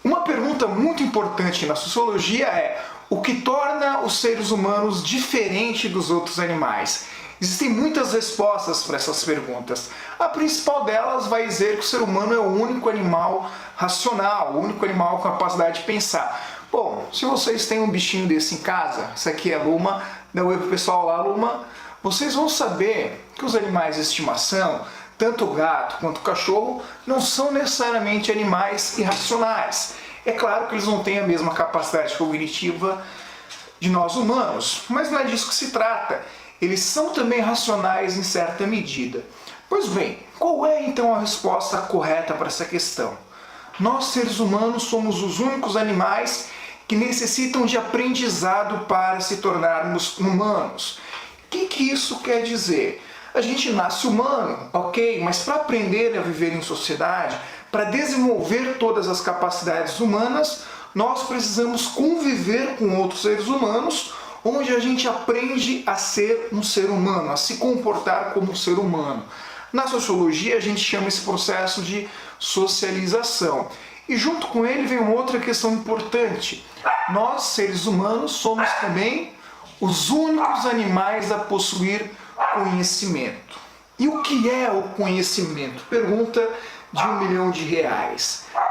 Uma pergunta muito importante na sociologia é: o que torna os seres humanos diferentes dos outros animais? Existem muitas respostas para essas perguntas. A principal delas vai dizer que o ser humano é o único animal racional, o único animal com capacidade de pensar. Bom, se vocês têm um bichinho desse em casa, isso aqui é a Luma, dá um oi pro pessoal lá, Luma, vocês vão saber que os animais de estimação, tanto o gato quanto o cachorro, não são necessariamente animais irracionais. É claro que eles não têm a mesma capacidade cognitiva de nós humanos, mas não é disso que se trata. Eles são também racionais em certa medida. Pois bem, qual é então a resposta correta para essa questão? Nós, seres humanos, somos os únicos animais que necessitam de aprendizado para se tornarmos humanos. O que isso quer dizer? A gente nasce humano, ok, mas para aprender a viver em sociedade, para desenvolver todas as capacidades humanas, nós precisamos conviver com outros seres humanos, onde a gente aprende a ser um ser humano, a se comportar como um ser humano. Na sociologia, a gente chama esse processo de socialização. E junto com ele vem uma outra questão importante. Nós, seres humanos, somos também os únicos animais a possuir conhecimento. E o que é o conhecimento? Pergunta de R$1 milhão.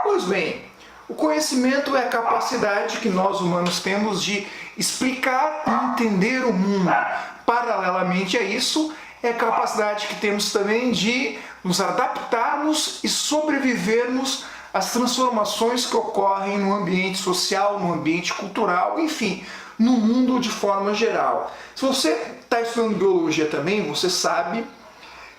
Pois bem, o conhecimento é a capacidade que nós humanos temos de explicar e entender o mundo. Paralelamente a isso, é a capacidade que temos também de nos adaptarmos e sobrevivermos às transformações que ocorrem no ambiente social, no ambiente cultural, enfim, no mundo de forma geral. Se você está estudando biologia também, você sabe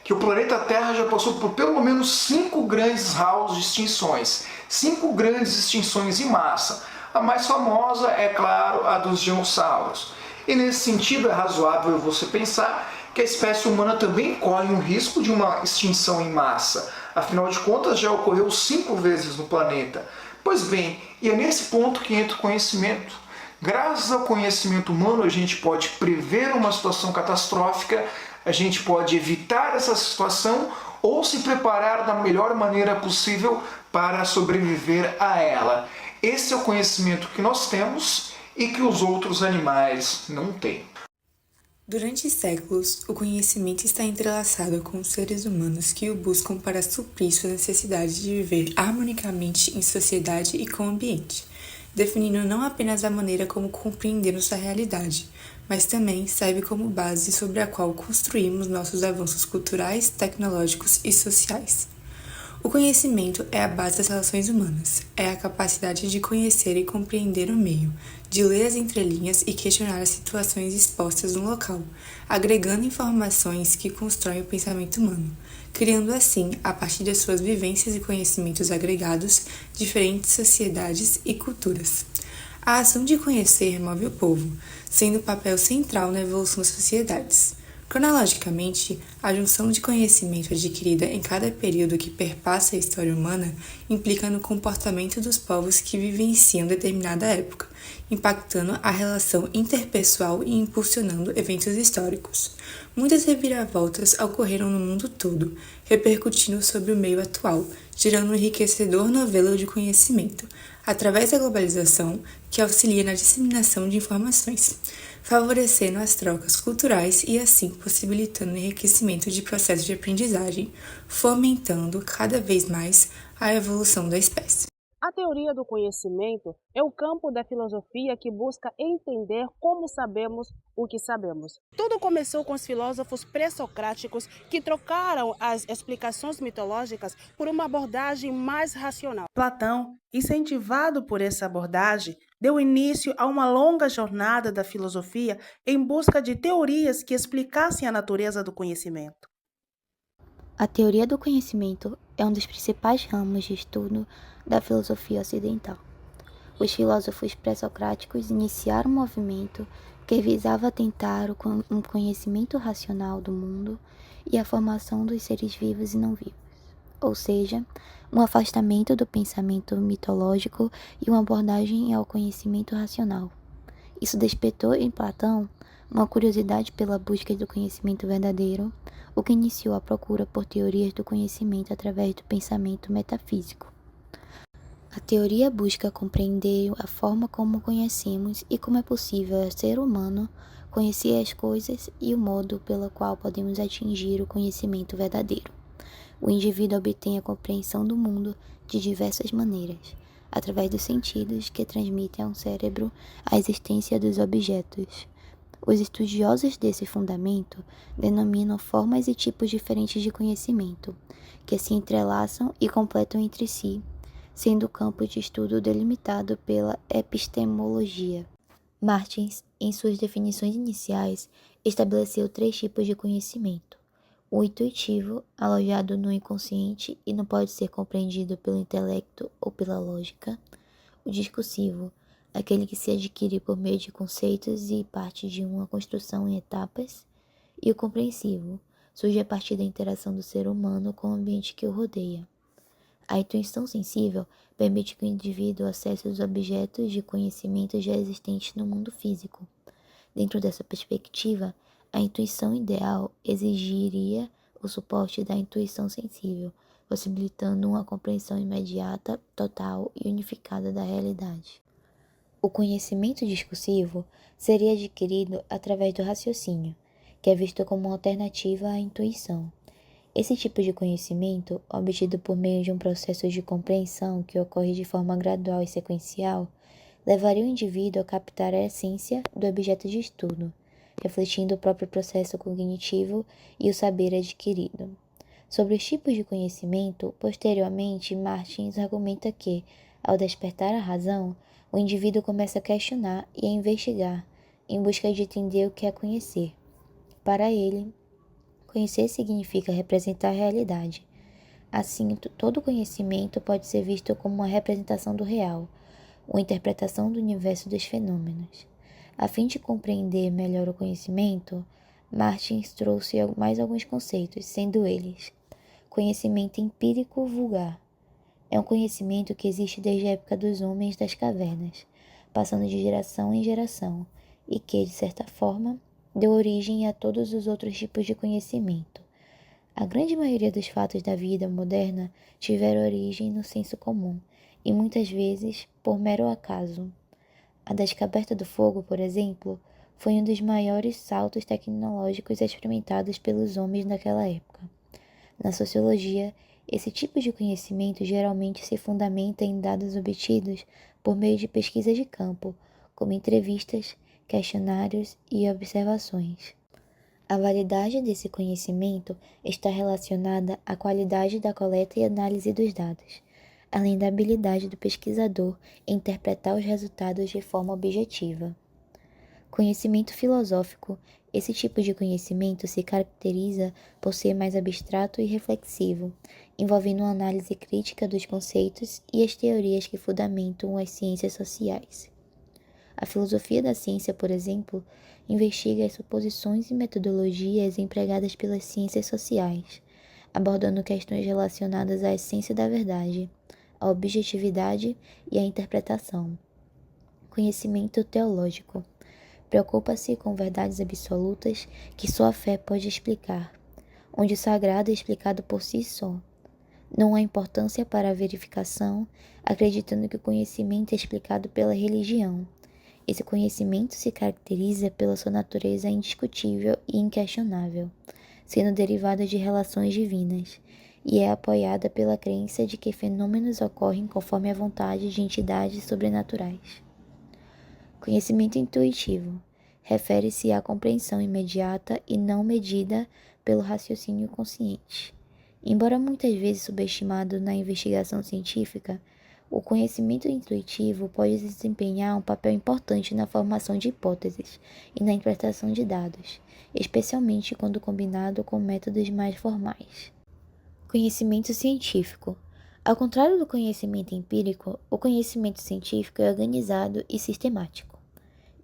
que o planeta Terra já passou por pelo menos 5 grandes halls de extinções. 5 grandes extinções em massa. A mais famosa é, claro, a dos dinossauros. E nesse sentido é razoável você pensar que a espécie humana também corre um risco de uma extinção em massa. Afinal de contas, já ocorreu 5 vezes no planeta. Pois bem, e é nesse ponto que entra o conhecimento. Graças ao conhecimento humano, a gente pode prever uma situação catastrófica, a gente pode evitar essa situação ou se preparar da melhor maneira possível para sobreviver a ela. Esse é o conhecimento que nós temos e que os outros animais não têm. Durante séculos, o conhecimento está entrelaçado com os seres humanos que o buscam para suprir sua necessidade de viver harmonicamente em sociedade e com o ambiente, definindo não apenas a maneira como compreendemos a realidade, mas também serve como base sobre a qual construímos nossos avanços culturais, tecnológicos e sociais. O conhecimento é a base das relações humanas, é a capacidade de conhecer e compreender o meio, de ler as entrelinhas e questionar as situações expostas no local, agregando informações que constroem o pensamento humano, criando assim, a partir das suas vivências e conhecimentos agregados, diferentes sociedades e culturas. A ação de conhecer move o povo, sendo o papel central na evolução das sociedades. Cronologicamente, a junção de conhecimento adquirida em cada período que perpassa a história humana implica no comportamento dos povos que vivenciam determinada época, impactando a relação interpessoal e impulsionando eventos históricos. Muitas reviravoltas ocorreram no mundo todo, repercutindo sobre o meio atual, gerando um enriquecedor novelo de conhecimento, através da globalização, que auxilia na disseminação de informações, favorecendo as trocas culturais e assim possibilitando o enriquecimento de processos de aprendizagem, fomentando cada vez mais a evolução da espécie. A teoria do conhecimento é o campo da filosofia que busca entender como sabemos o que sabemos. Tudo começou com os filósofos pré-socráticos que trocaram as explicações mitológicas por uma abordagem mais racional. Platão, incentivado por essa abordagem, deu início a uma longa jornada da filosofia em busca de teorias que explicassem a natureza do conhecimento. A teoria do conhecimento é um dos principais ramos de estudo da filosofia ocidental. Os filósofos pré-socráticos iniciaram um movimento que visava tentar um conhecimento racional do mundo e a formação dos seres vivos e não vivos, ou seja, um afastamento do pensamento mitológico e uma abordagem ao conhecimento racional. Isso despertou em Platão uma curiosidade pela busca do conhecimento verdadeiro, o que iniciou a procura por teorias do conhecimento através do pensamento metafísico. A teoria busca compreender a forma como conhecemos e como é possível ao ser humano conhecer as coisas e o modo pelo qual podemos atingir o conhecimento verdadeiro. O indivíduo obtém a compreensão do mundo de diversas maneiras, através dos sentidos que transmitem ao cérebro a existência dos objetos. Os estudiosos desse fundamento denominam formas e tipos diferentes de conhecimento, que se entrelaçam e completam entre si, sendo o campo de estudo delimitado pela epistemologia. Martins, em suas definições iniciais, estabeleceu 3 tipos de conhecimento: o intuitivo, alojado no inconsciente e não pode ser compreendido pelo intelecto ou pela lógica; o discursivo, aquele que se adquire por meio de conceitos e parte de uma construção em etapas; e o compreensivo, surge a partir da interação do ser humano com o ambiente que o rodeia. A intuição sensível permite que o indivíduo acesse os objetos de conhecimento já existentes no mundo físico. Dentro dessa perspectiva, a intuição ideal exigiria o suporte da intuição sensível, possibilitando uma compreensão imediata, total e unificada da realidade. O conhecimento discursivo seria adquirido através do raciocínio, que é visto como uma alternativa à intuição. Esse tipo de conhecimento, obtido por meio de um processo de compreensão que ocorre de forma gradual e sequencial, levaria o indivíduo a captar a essência do objeto de estudo, refletindo o próprio processo cognitivo e o saber adquirido. Sobre os tipos de conhecimento, posteriormente, Martins argumenta que, ao despertar a razão, o indivíduo começa a questionar e a investigar, em busca de entender o que é conhecer. Para ele, conhecer significa representar a realidade. Assim, todo conhecimento pode ser visto como uma representação do real, ou interpretação do universo dos fenômenos. A fim de compreender melhor o conhecimento, Martins trouxe mais alguns conceitos, sendo eles: conhecimento empírico vulgar. É um conhecimento que existe desde a época dos homens das cavernas, passando de geração em geração, e que, de certa forma, deu origem a todos os outros tipos de conhecimento. A grande maioria dos fatos da vida moderna tiveram origem no senso comum, e muitas vezes por mero acaso. A descoberta do fogo, por exemplo, foi um dos maiores saltos tecnológicos experimentados pelos homens naquela época. Na sociologia, esse tipo de conhecimento geralmente se fundamenta em dados obtidos por meio de pesquisas de campo, como entrevistas, questionários e observações. A validade desse conhecimento está relacionada à qualidade da coleta e análise dos dados, além da habilidade do pesquisador em interpretar os resultados de forma objetiva. Conhecimento filosófico. Esse tipo de conhecimento se caracteriza por ser mais abstrato e reflexivo, envolvendo uma análise crítica dos conceitos e as teorias que fundamentam as ciências sociais. A filosofia da ciência, por exemplo, investiga as suposições e metodologias empregadas pelas ciências sociais, abordando questões relacionadas à essência da verdade, à objetividade e à interpretação. Conhecimento teológico. Preocupa-se com verdades absolutas que só a fé pode explicar, onde o sagrado é explicado por si só. Não há importância para a verificação, acreditando que o conhecimento é explicado pela religião. Esse conhecimento se caracteriza pela sua natureza indiscutível e inquestionável, sendo derivada de relações divinas, e é apoiada pela crença de que fenômenos ocorrem conforme a vontade de entidades sobrenaturais. Conhecimento intuitivo. Refere-se à compreensão imediata e não medida pelo raciocínio consciente. Embora muitas vezes subestimado na investigação científica, o conhecimento intuitivo pode desempenhar um papel importante na formação de hipóteses e na interpretação de dados, especialmente quando combinado com métodos mais formais. Conhecimento científico. Ao contrário do conhecimento empírico, o conhecimento científico é organizado e sistemático.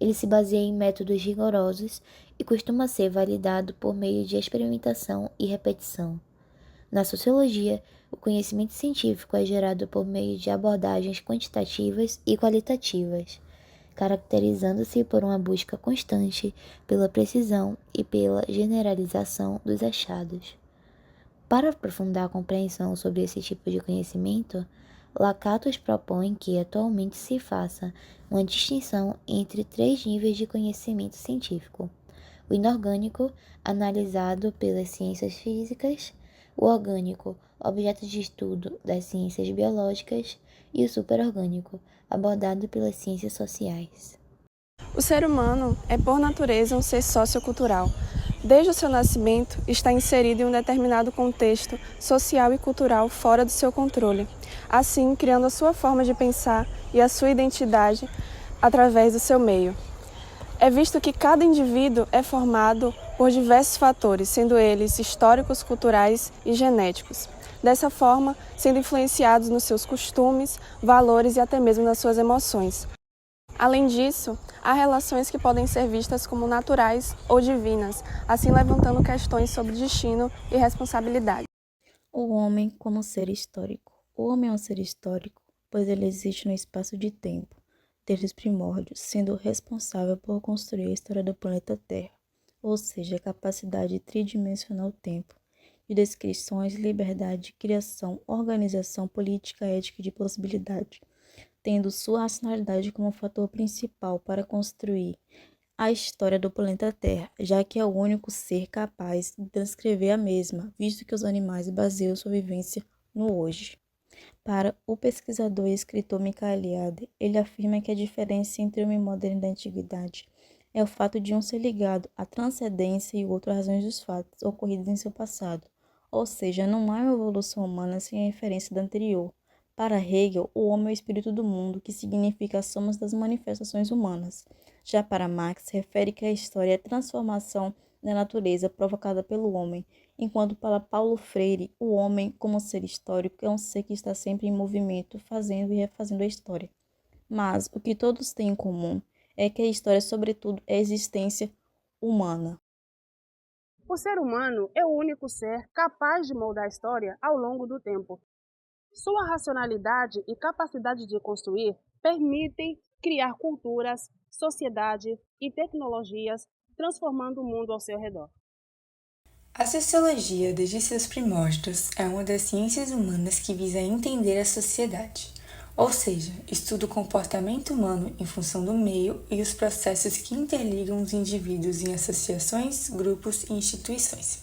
Ele se baseia em métodos rigorosos e costuma ser validado por meio de experimentação e repetição. Na sociologia, o conhecimento científico é gerado por meio de abordagens quantitativas e qualitativas, caracterizando-se por uma busca constante pela precisão e pela generalização dos achados. Para aprofundar a compreensão sobre esse tipo de conhecimento, Lakatos propõe que atualmente se faça uma distinção entre 3 níveis de conhecimento científico: o inorgânico, analisado pelas ciências físicas; o orgânico, objeto de estudo das ciências biológicas; e o superorgânico, abordado pelas ciências sociais. O ser humano é, por natureza, um ser sociocultural. Desde o seu nascimento, está inserido em um determinado contexto social e cultural fora do seu controle, assim criando a sua forma de pensar e a sua identidade através do seu meio. É visto que cada indivíduo é formado por diversos fatores, sendo eles históricos, culturais e genéticos. Dessa forma, sendo influenciados nos seus costumes, valores e até mesmo nas suas emoções. Além disso, há relações que podem ser vistas como naturais ou divinas, assim levantando questões sobre destino e responsabilidade. O homem como ser histórico. O homem é um ser histórico, pois ele existe no espaço de tempo, desde os primórdios, sendo responsável por construir a história do planeta Terra, ou seja, a capacidade tridimensional tempo, de descrições, liberdade, criação, organização política, ética e de possibilidade, tendo sua racionalidade como fator principal para construir a história do planeta Terra, já que é o único ser capaz de transcrever a mesma, visto que os animais baseiam sua vivência no hoje. Para o pesquisador e escritor Michael Eliade, ele afirma que a diferença entre o homem moderno e da antiguidade é o fato de um ser ligado à transcendência e o outro às razões dos fatos ocorridos em seu passado, ou seja, não há uma evolução humana sem a referência da anterior. Para Hegel, o homem é o espírito do mundo, que significa a soma das manifestações humanas. Já para Marx, refere que a história é a transformação da natureza provocada pelo homem, enquanto para Paulo Freire, o homem, como ser histórico, é um ser que está sempre em movimento, fazendo e refazendo a história. Mas o que todos têm em comum é que a história, sobretudo, é a existência humana. O ser humano é o único ser capaz de moldar a história ao longo do tempo. Sua racionalidade e capacidade de construir permitem criar culturas, sociedade e tecnologias, transformando o mundo ao seu redor. A sociologia, desde seus primórdios, é uma das ciências humanas que visa entender a sociedade, ou seja, estuda o comportamento humano em função do meio e os processos que interligam os indivíduos em associações, grupos e instituições.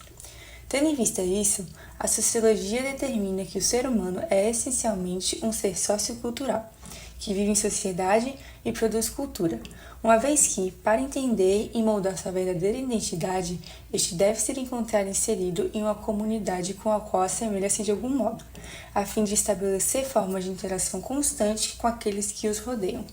Tendo em vista isso, a sociologia determina que o ser humano é essencialmente um ser sociocultural, que vive em sociedade e produz cultura, uma vez que, para entender e moldar sua verdadeira identidade, este deve ser encontrado inserido em uma comunidade com a qual assemelha-se de algum modo, a fim de estabelecer formas de interação constante com aqueles que os rodeiam,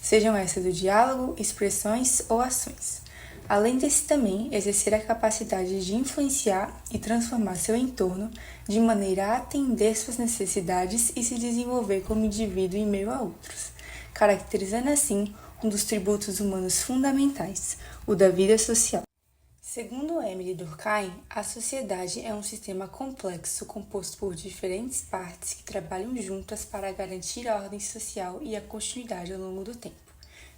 sejam essas do diálogo, expressões ou ações. Além desse também, exercer a capacidade de influenciar e transformar seu entorno de maneira a atender suas necessidades e se desenvolver como indivíduo em meio a outros, caracterizando assim um dos tributos humanos fundamentais, o da vida social. Segundo Emily Durkheim, a sociedade é um sistema complexo composto por diferentes partes que trabalham juntas para garantir a ordem social e a continuidade ao longo do tempo.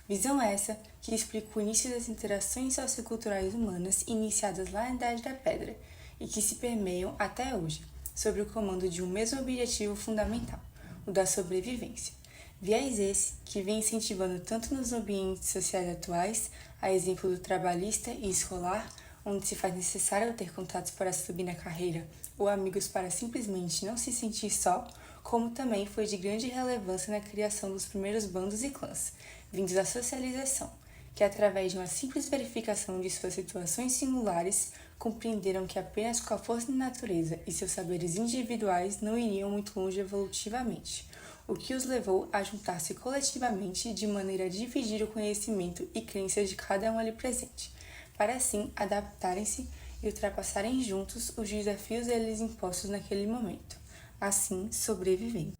Visão essa que explica o início das interações socioculturais humanas iniciadas lá na Idade da Pedra e que se permeiam até hoje, sob o comando de um mesmo objetivo fundamental, o da sobrevivência. Viés esse que vem incentivando tanto nos ambientes sociais atuais, a exemplo do trabalhista e escolar, onde se faz necessário ter contatos para subir na carreira ou amigos para simplesmente não se sentir só, como também foi de grande relevância na criação dos primeiros bandos e clãs, vindos da socialização, que através de uma simples verificação de suas situações singulares, compreenderam que apenas com a força da natureza e seus saberes individuais não iriam muito longe evolutivamente, o que os levou a juntar-se coletivamente de maneira a dividir o conhecimento e crenças de cada um ali presente, para assim adaptarem-se e ultrapassarem juntos os desafios a eles impostos naquele momento, assim sobrevivendo.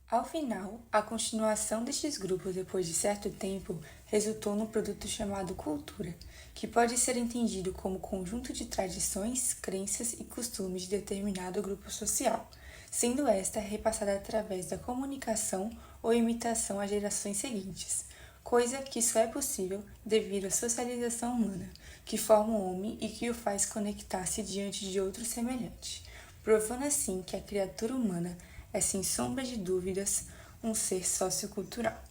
Ao final, a continuação destes grupos depois de certo tempo resultou num produto chamado cultura, que pode ser entendido como conjunto de tradições, crenças e costumes de determinado grupo social, sendo esta repassada através da comunicação ou imitação às gerações seguintes, coisa que só é possível devido à socialização humana, que forma o homem e que o faz conectar-se diante de outro semelhante, provando assim que a criatura humana é, sem sombra de dúvidas, um ser sociocultural.